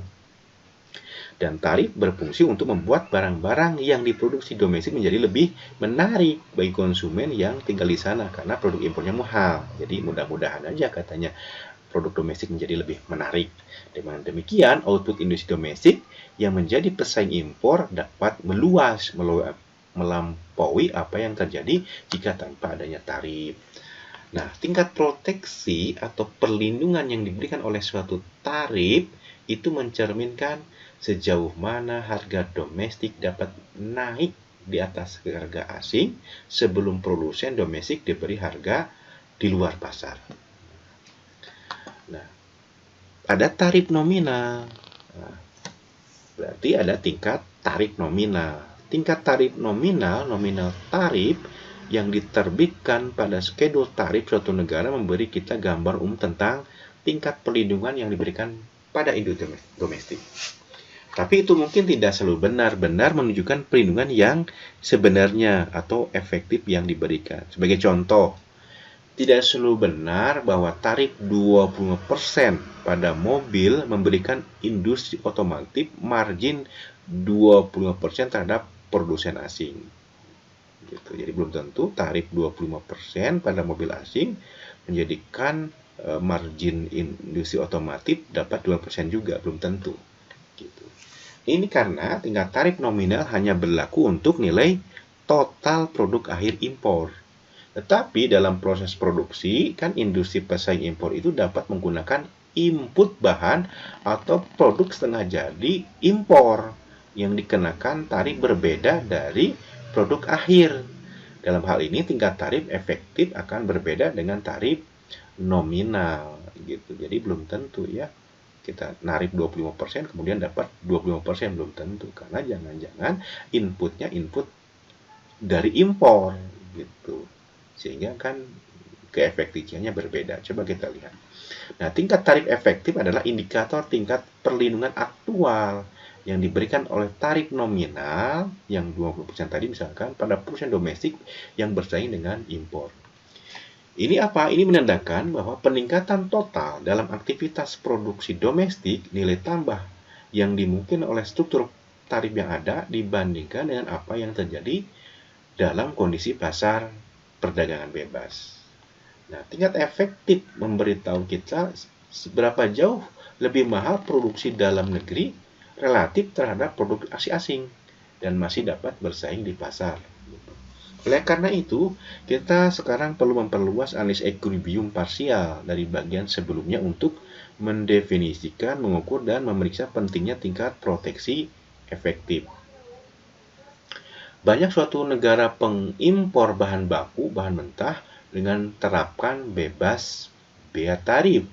Dan tarif berfungsi untuk membuat barang-barang yang diproduksi domestik menjadi lebih menarik bagi konsumen yang tinggal di sana karena produk impornya mahal. Jadi mudah-mudahan aja katanya produk domestik menjadi lebih menarik. Dengan demikian, output industri domestik yang menjadi pesaing impor dapat meluas melampaui apa yang terjadi jika tanpa adanya tarif. Nah, tingkat proteksi atau perlindungan yang diberikan oleh suatu tarif itu mencerminkan sejauh mana harga domestik dapat naik di atas harga asing sebelum produsen domestik diberi harga di luar pasar. Nah, ada tarif nominal. Nah, berarti ada tingkat tarif nominal. Tingkat tarif nominal tarif yang diterbitkan pada skedul tarif suatu negara memberi kita gambar umum tentang tingkat perlindungan yang diberikan pada industri domestik. Tapi itu mungkin tidak selalu benar-benar menunjukkan perlindungan yang sebenarnya atau efektif yang diberikan. Sebagai contoh, tidak selalu benar bahwa tarif 25% pada mobil memberikan industri otomotif margin 25% terhadap produsen asing. Gitu. Jadi belum tentu tarif 25% pada mobil asing menjadikan margin industri otomotif dapat 2% juga, belum tentu. Gitu. Ini karena tingkat tarif nominal hanya berlaku untuk nilai total produk akhir impor. Tetapi dalam proses produksi, kan industri pesaing impor itu dapat menggunakan input bahan atau produk setengah jadi impor yang dikenakan tarif berbeda dari produk akhir. Dalam hal ini tingkat tarif efektif akan berbeda dengan tarif nominal gitu. Jadi belum tentu ya kita narik 25% kemudian dapat 25%, belum tentu karena jangan-jangan inputnya input dari impor gitu. Sehingga kan keefektifnya berbeda. Coba kita lihat. Nah, tingkat tarif efektif adalah indikator tingkat perlindungan aktual yang diberikan oleh tarif nominal yang 20% tadi misalkan pada perusahaan domestik yang bersaing dengan impor. Ini apa? Ini menandakan bahwa peningkatan total dalam aktivitas produksi domestik nilai tambah yang dimungkinkan oleh struktur tarif yang ada dibandingkan dengan apa yang terjadi dalam kondisi pasar perdagangan bebas. Nah, tingkat efektif memberitahu kita seberapa jauh lebih mahal produksi dalam negeri relatif terhadap produk asing dan masih dapat bersaing di pasar. Oleh karena itu, kita sekarang perlu memperluas analis equilibrium parsial dari bagian sebelumnya untuk mendefinisikan, mengukur, dan memeriksa pentingnya tingkat proteksi efektif. Banyak suatu negara pengimpor bahan baku, bahan mentah, dengan terapkan bebas bea tarif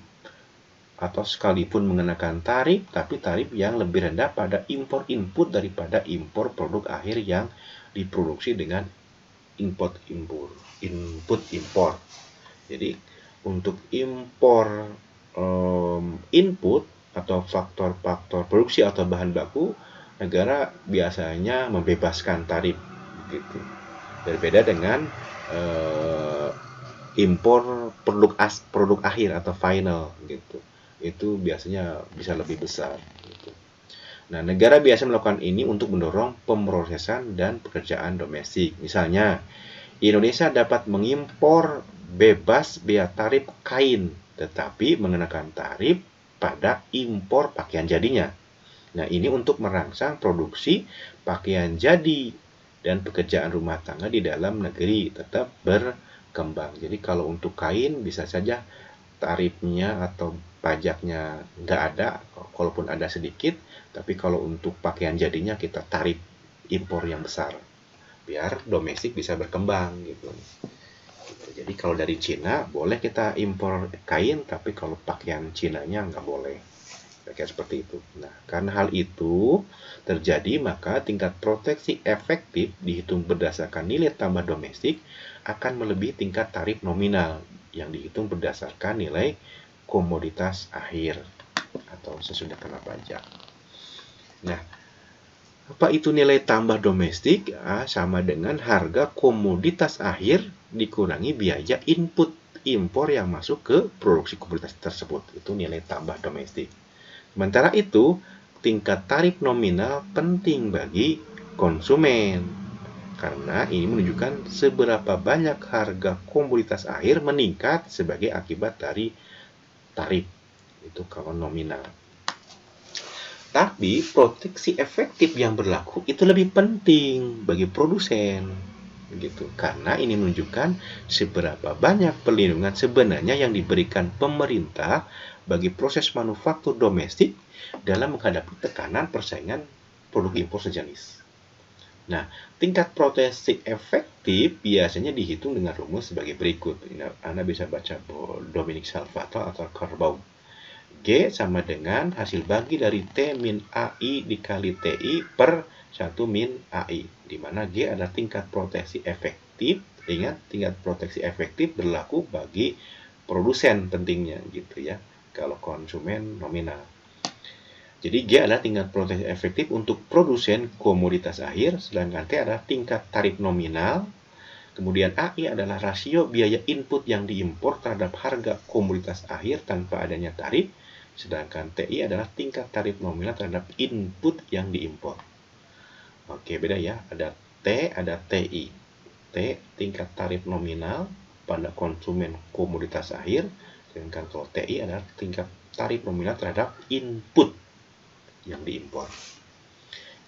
atau sekalipun mengenakan tarif, tapi tarif yang lebih rendah pada impor input daripada impor produk akhir yang diproduksi dengan input impor. Jadi untuk impor input atau faktor-faktor produksi atau bahan baku, negara biasanya membebaskan tarif gitu. Berbeda dengan impor produk akhir atau final gitu. Itu biasanya bisa lebih besar gitu. Nah, negara biasa melakukan ini untuk mendorong pemrosesan dan pekerjaan domestik. Misalnya, Indonesia dapat mengimpor bebas bea tarif kain, tetapi mengenakan tarif pada impor pakaian jadinya. Nah, ini untuk merangsang produksi pakaian jadi dan pekerjaan rumah tangga di dalam negeri tetap berkembang. Jadi kalau untuk kain bisa saja tarifnya atau pajaknya nggak ada, kalaupun ada sedikit, tapi kalau untuk pakaian jadinya kita tarif impor yang besar, biar domestik bisa berkembang gitu. Jadi kalau dari Cina boleh kita impor kain, tapi kalau pakaian Cinanya nggak boleh. Kayak seperti itu. Nah, karena hal itu terjadi, maka tingkat proteksi efektif dihitung berdasarkan nilai tambah domestik akan melebihi tingkat tarif nominal yang dihitung berdasarkan nilai komoditas akhir atau sesudah kena pajak. Nah, apa itu nilai tambah domestik? Sama dengan harga komoditas akhir dikurangi biaya input impor yang masuk ke produksi komoditas tersebut. Itu nilai tambah domestik. Sementara itu, tingkat tarif nominal penting bagi konsumen karena ini menunjukkan seberapa banyak harga komoditas akhir meningkat sebagai akibat dari tarif. Itu kalau nominal. Tapi proteksi efektif yang berlaku itu lebih penting bagi produsen, gitu. Karena ini menunjukkan seberapa banyak perlindungan sebenarnya yang diberikan pemerintah bagi proses manufaktur domestik dalam menghadapi tekanan persaingan produk impor sejenis. Nah, tingkat proteksi efektif biasanya dihitung dengan rumus sebagai berikut. Anda bisa baca Dominic Salvator atau Carbaugh. G sama dengan hasil bagi dari T min AI dikali TI per 1 min AI, di mana G adalah tingkat proteksi efektif. Ingat, tingkat proteksi efektif berlaku bagi produsen pentingnya gitu ya. Kalau konsumen nominal. Jadi G adalah tingkat proteksi efektif untuk produsen komoditas akhir, sedangkan T adalah tingkat tarif nominal. Kemudian AI adalah rasio biaya input yang diimpor terhadap harga komoditas akhir tanpa adanya tarif. Sedangkan TI adalah tingkat tarif nominal terhadap input yang diimpor. Oke, beda ya. Ada T, ada TI. T, tingkat tarif nominal pada konsumen komoditas akhir. Sedangkan kalau TI adalah tingkat tarif nominal terhadap input yang diimpor.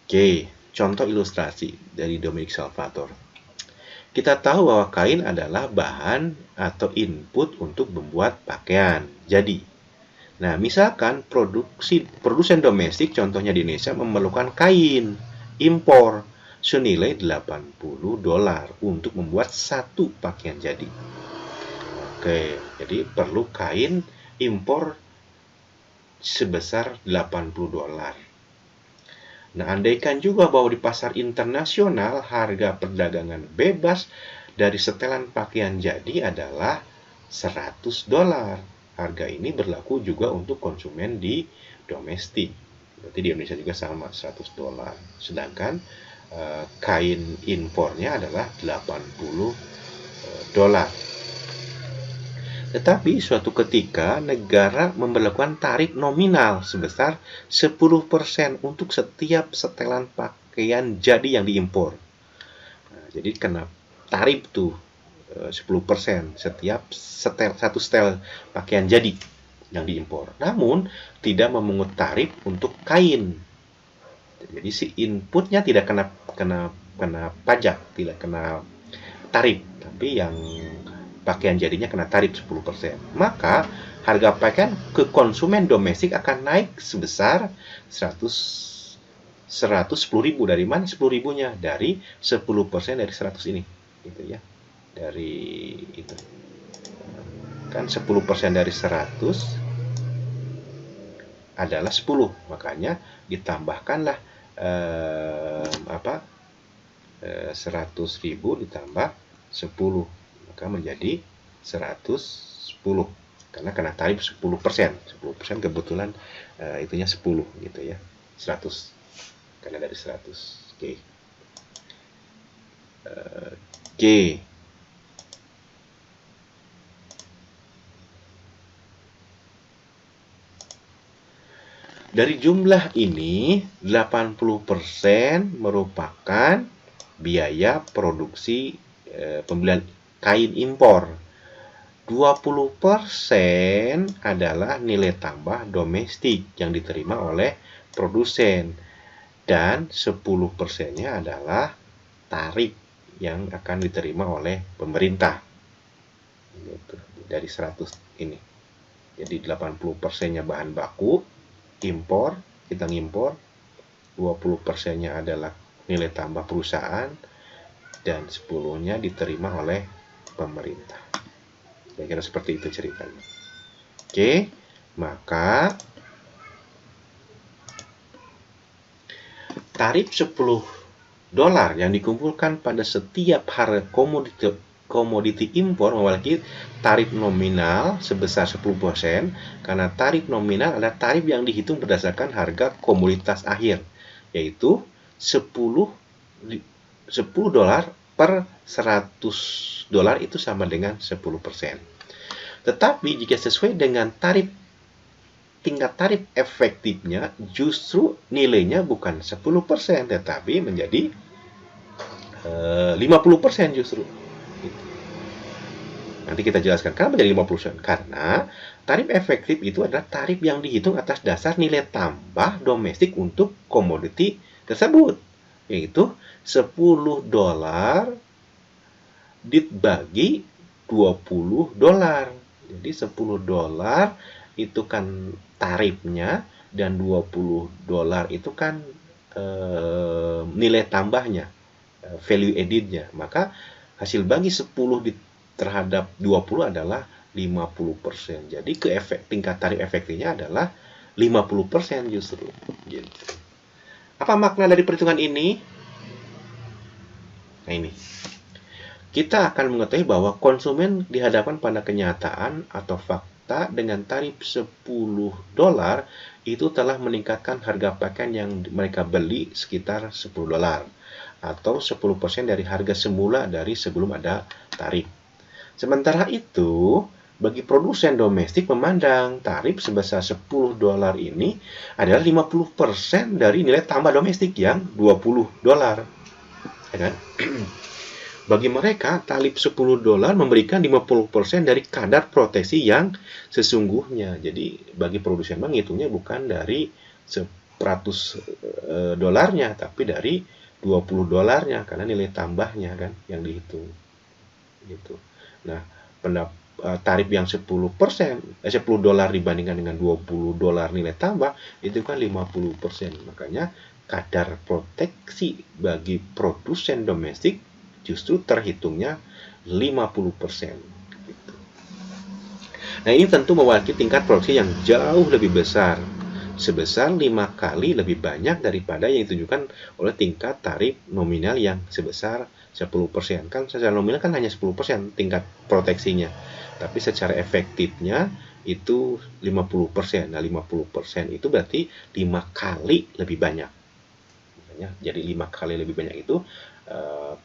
Oke, contoh ilustrasi dari Dominic Salvator. Kita tahu bahwa kain adalah bahan atau input untuk membuat pakaian jadi. Nah, misalkan produsen domestik, contohnya di Indonesia, memerlukan kain impor senilai $80 untuk membuat satu pakaian jadi. Oke, jadi perlu kain impor sebesar $80. Nah, andaikan juga bahwa di pasar internasional harga perdagangan bebas dari setelan pakaian jadi adalah $100. Harga ini berlaku juga untuk konsumen di domestik. Berarti di Indonesia juga sama, $100. Sedangkan kain impornya adalah $80. Tetapi suatu ketika negara memberlakukan tarif nominal sebesar 10% untuk setiap setelan pakaian jadi yang diimpor. Nah, jadi kena tarif tuh 10% setiap satu setel pakaian jadi yang diimpor. Namun tidak memungut tarif untuk kain. Jadi si inputnya tidak kena pajak, tidak kena tarif, tapi yang pakaian jadinya kena tarif 10%. Maka harga pakaian ke konsumen domestik akan naik sebesar 110.000. Dari mana 10.000-nya? Dari 10% dari 100 ini, gitu ya. Dari itu kan 10% dari 100 adalah 10, makanya ditambahkanlah 100.000 ditambah 10, maka menjadi 110 karena kena tarif 10%. 10% kebetulan itunya 10 gitu ya. 100 karena dari 100. Oke. Oke. Dari jumlah ini, 80% merupakan biaya produksi pembelian kain impor. 20% adalah nilai tambah domestik yang diterima oleh produsen. Dan 10%-nya adalah tarif yang akan diterima oleh pemerintah. Gitu, dari 100 ini. Jadi 80%-nya bahan baku, impor, kita ngimpor, 20%-nya adalah nilai tambah perusahaan, dan 10-nya diterima oleh pemerintah. Kira-kira seperti itu ceritanya. Oke, maka tarif $10 yang dikumpulkan pada setiap harga komoditi impor memiliki tarif nominal sebesar 10%, karena tarif nominal adalah tarif yang dihitung berdasarkan harga komoditas akhir, yaitu $10 per $100 itu sama dengan 10%. Tetapi jika sesuai dengan tingkat tarif efektifnya, justru nilainya bukan 10%, tetapi menjadi 50% justru. Nanti kita jelaskan kenapa menjadi 50%. Karena tarif efektif itu adalah tarif yang dihitung atas dasar nilai tambah domestik untuk komoditi tersebut, yaitu $10 dibagi $20. Jadi $10 itu kan tarifnya, dan $20 itu kan nilai tambahnya, value added-nya. Maka hasil bagi 10 terhadap 20 adalah 50%. Jadi tingkat tarif efektifnya adalah 50% justru. Gitu. Apa makna dari perhitungan ini? Nah, ini. Kita akan mengetahui bahwa konsumen dihadapkan pada kenyataan atau fakta dengan tarif $10 itu telah meningkatkan harga pakaian yang mereka beli sekitar $10, atau 10% dari harga semula dari sebelum ada tarif. Sementara itu, bagi produsen domestik memandang tarif sebesar $10 ini adalah 50% dari nilai tambah domestik yang $20. Ya kan? Bagi mereka, tarif $10 memberikan 50% dari kadar proteksi yang sesungguhnya. Jadi, bagi produsen menghitungnya bukan dari $100-nya, tapi dari $20-nya, karena nilai tambahnya kan yang dihitung. Gitu. Nah, tarif yang $10 dibandingkan dengan $20 nilai tambah, itu kan 50%. Makanya, kadar proteksi bagi produsen domestik justru terhitungnya 50%. Gitu. Nah, ini tentu mewakili tingkat produksi yang jauh lebih besar, sebesar 5 kali lebih banyak daripada yang ditunjukkan oleh tingkat tarif nominal yang sebesar 10%. Kan secara nominal kan hanya 10% tingkat proteksinya, tapi secara efektifnya itu 50%. Nah, 50% itu berarti 5 kali lebih banyak. Jadi 5 kali lebih banyak itu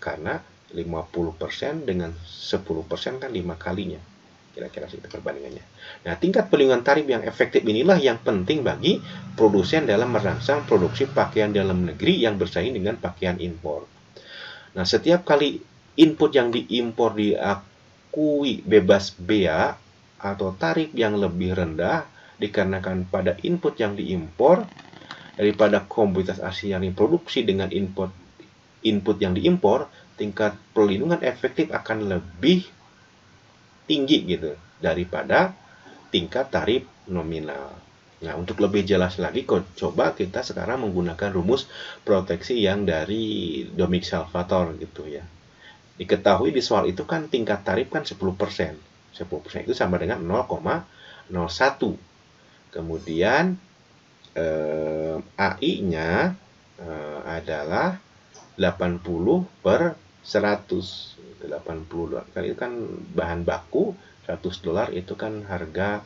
karena 50% dengan 10% kan 5 kalinya. Kira-kira segitu perbandingannya. Nah, tingkat perlindungan tarif yang efektif inilah yang penting bagi produsen dalam merangsang produksi pakaian dalam negeri yang bersaing dengan pakaian impor. Nah, setiap kali input yang diimpor diakui bebas bea atau tarif yang lebih rendah dikarenakan pada input yang diimpor daripada komoditas asli yang diproduksi dengan input yang diimpor, tingkat perlindungan efektif akan lebih tinggi gitu daripada tingkat tarif nominal. Nah, untuk lebih jelas lagi, coba kita sekarang menggunakan rumus proteksi yang dari Dominic Salvatore gitu ya. Diketahui di soal itu kan tingkat tarif kan 10%. 10% itu sama dengan 0,01. Kemudian AI-nya adalah 80 per 100. 80 kali itu kan bahan baku, $100 itu kan harga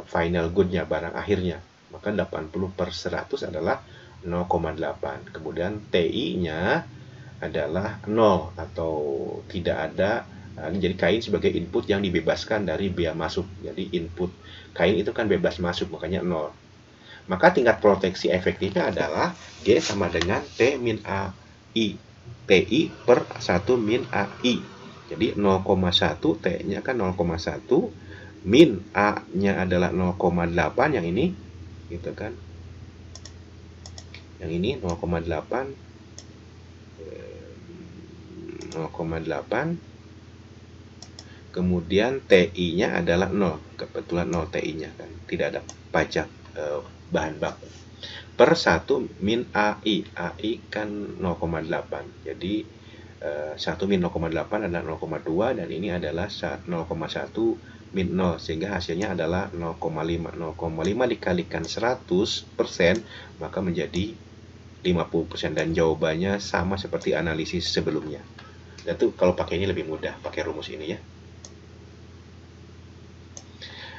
final good-nya, barang akhirnya. Maka 80 per 100 adalah 0,8. Kemudian TI-nya adalah 0 atau tidak ada. Jadi kain sebagai input yang dibebaskan dari bea masuk. Jadi input kain itu kan bebas masuk, makanya 0. Maka tingkat proteksi efektifnya adalah G sama dengan T min AI. TI per 1 min AI. Jadi 0,1, T-nya kan 0,1, min A-nya adalah 0,8, yang ini gitu kan. Yang ini 0,8, 0,8. Kemudian TI-nya adalah 0. Kebetulan 0 TI-nya kan, tidak ada pajak. bahan baku. Per 1 min AI. AI kan 0,8. Jadi 1 min 0,8 adalah 0,2 dan ini adalah 0,1 min 0 sehingga hasilnya adalah 0,5. 0,5 dikalikan 100% maka menjadi 50% dan jawabannya sama seperti analisis sebelumnya. Dan itu kalau pakai ini lebih mudah, pakai rumus ini ya.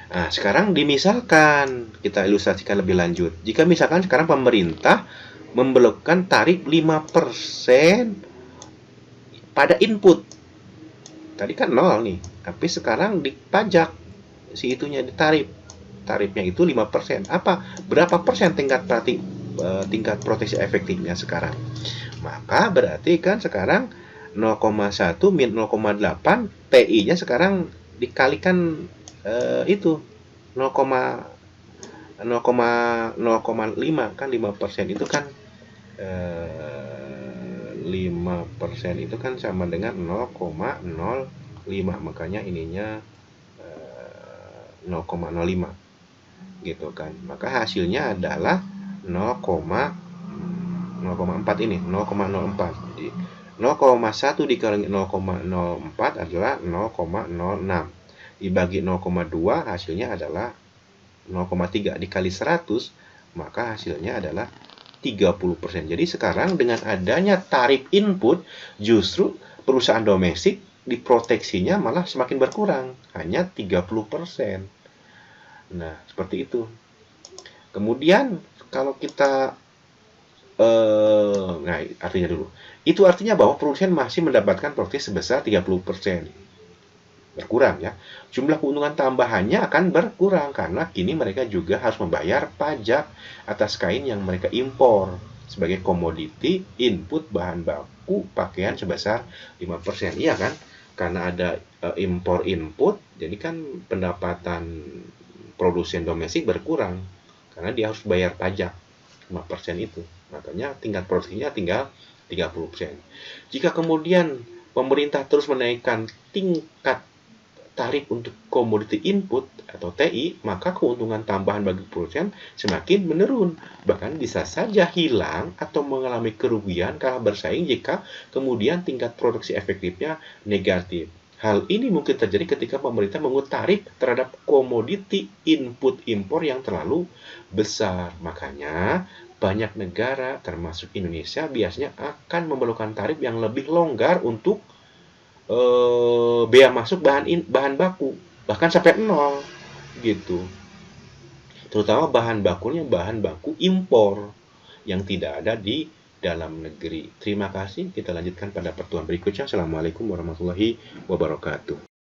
Nah, sekarang dimisalkan kita ilustrasikan lebih lanjut. Jika misalkan sekarang pemerintah memberlakukan tarif 5% pada input. Tadi kan 0 nih, tapi sekarang dipajak si itunya ditarif. Tarifnya itu 5%. Berapa persen tingkat proteksi efektifnya sekarang? Maka berarti kan sekarang 0,1 min 0,8 TI-nya sekarang dikalikan itu 0,5 kan 5% itu kan 5% itu kan sama dengan 0,05 makanya ininya 0,05 gitu kan. Maka hasilnya adalah 0,4 ini 0,04. Jadi 0,1 dikali 0,04 adalah 0,06 dibagi 0,2 hasilnya adalah 0,3 dikali 100 maka hasilnya adalah 30%. Jadi sekarang dengan adanya tarif input justru perusahaan domestik diproteksinya malah semakin berkurang, hanya 30%. Nah, seperti itu. Kemudian kalau kita nah, artinya dulu. Itu artinya bahwa produsen masih mendapatkan profit sebesar 30%. Berkurang ya. Jumlah keuntungan tambahannya akan berkurang karena kini mereka juga harus membayar pajak atas kain yang mereka impor sebagai komoditi input bahan baku pakaian sebesar 5%. Iya kan? Karena ada impor input, jadi kan pendapatan produsen domestik berkurang karena dia harus bayar pajak 5% itu. Makanya tingkat produksinya tinggal 30%. Jika kemudian pemerintah terus menaikkan tingkat tarif untuk komoditi input atau TI, maka keuntungan tambahan bagi produsen semakin menurun. Bahkan bisa saja hilang atau mengalami kerugian karena bersaing jika kemudian tingkat produksi efektifnya negatif. Hal ini mungkin terjadi ketika pemerintah mengut tarif terhadap komoditi input impor yang terlalu besar. Makanya banyak negara termasuk Indonesia biasanya akan memerlukan tarif yang lebih longgar untuk bea masuk bahan baku bahkan sampai 0 gitu, terutama bahan baku impor yang tidak ada di dalam negeri. Terima kasih, kita lanjutkan pada pertemuan berikutnya. Assalamualaikum warahmatullahi wabarakatuh.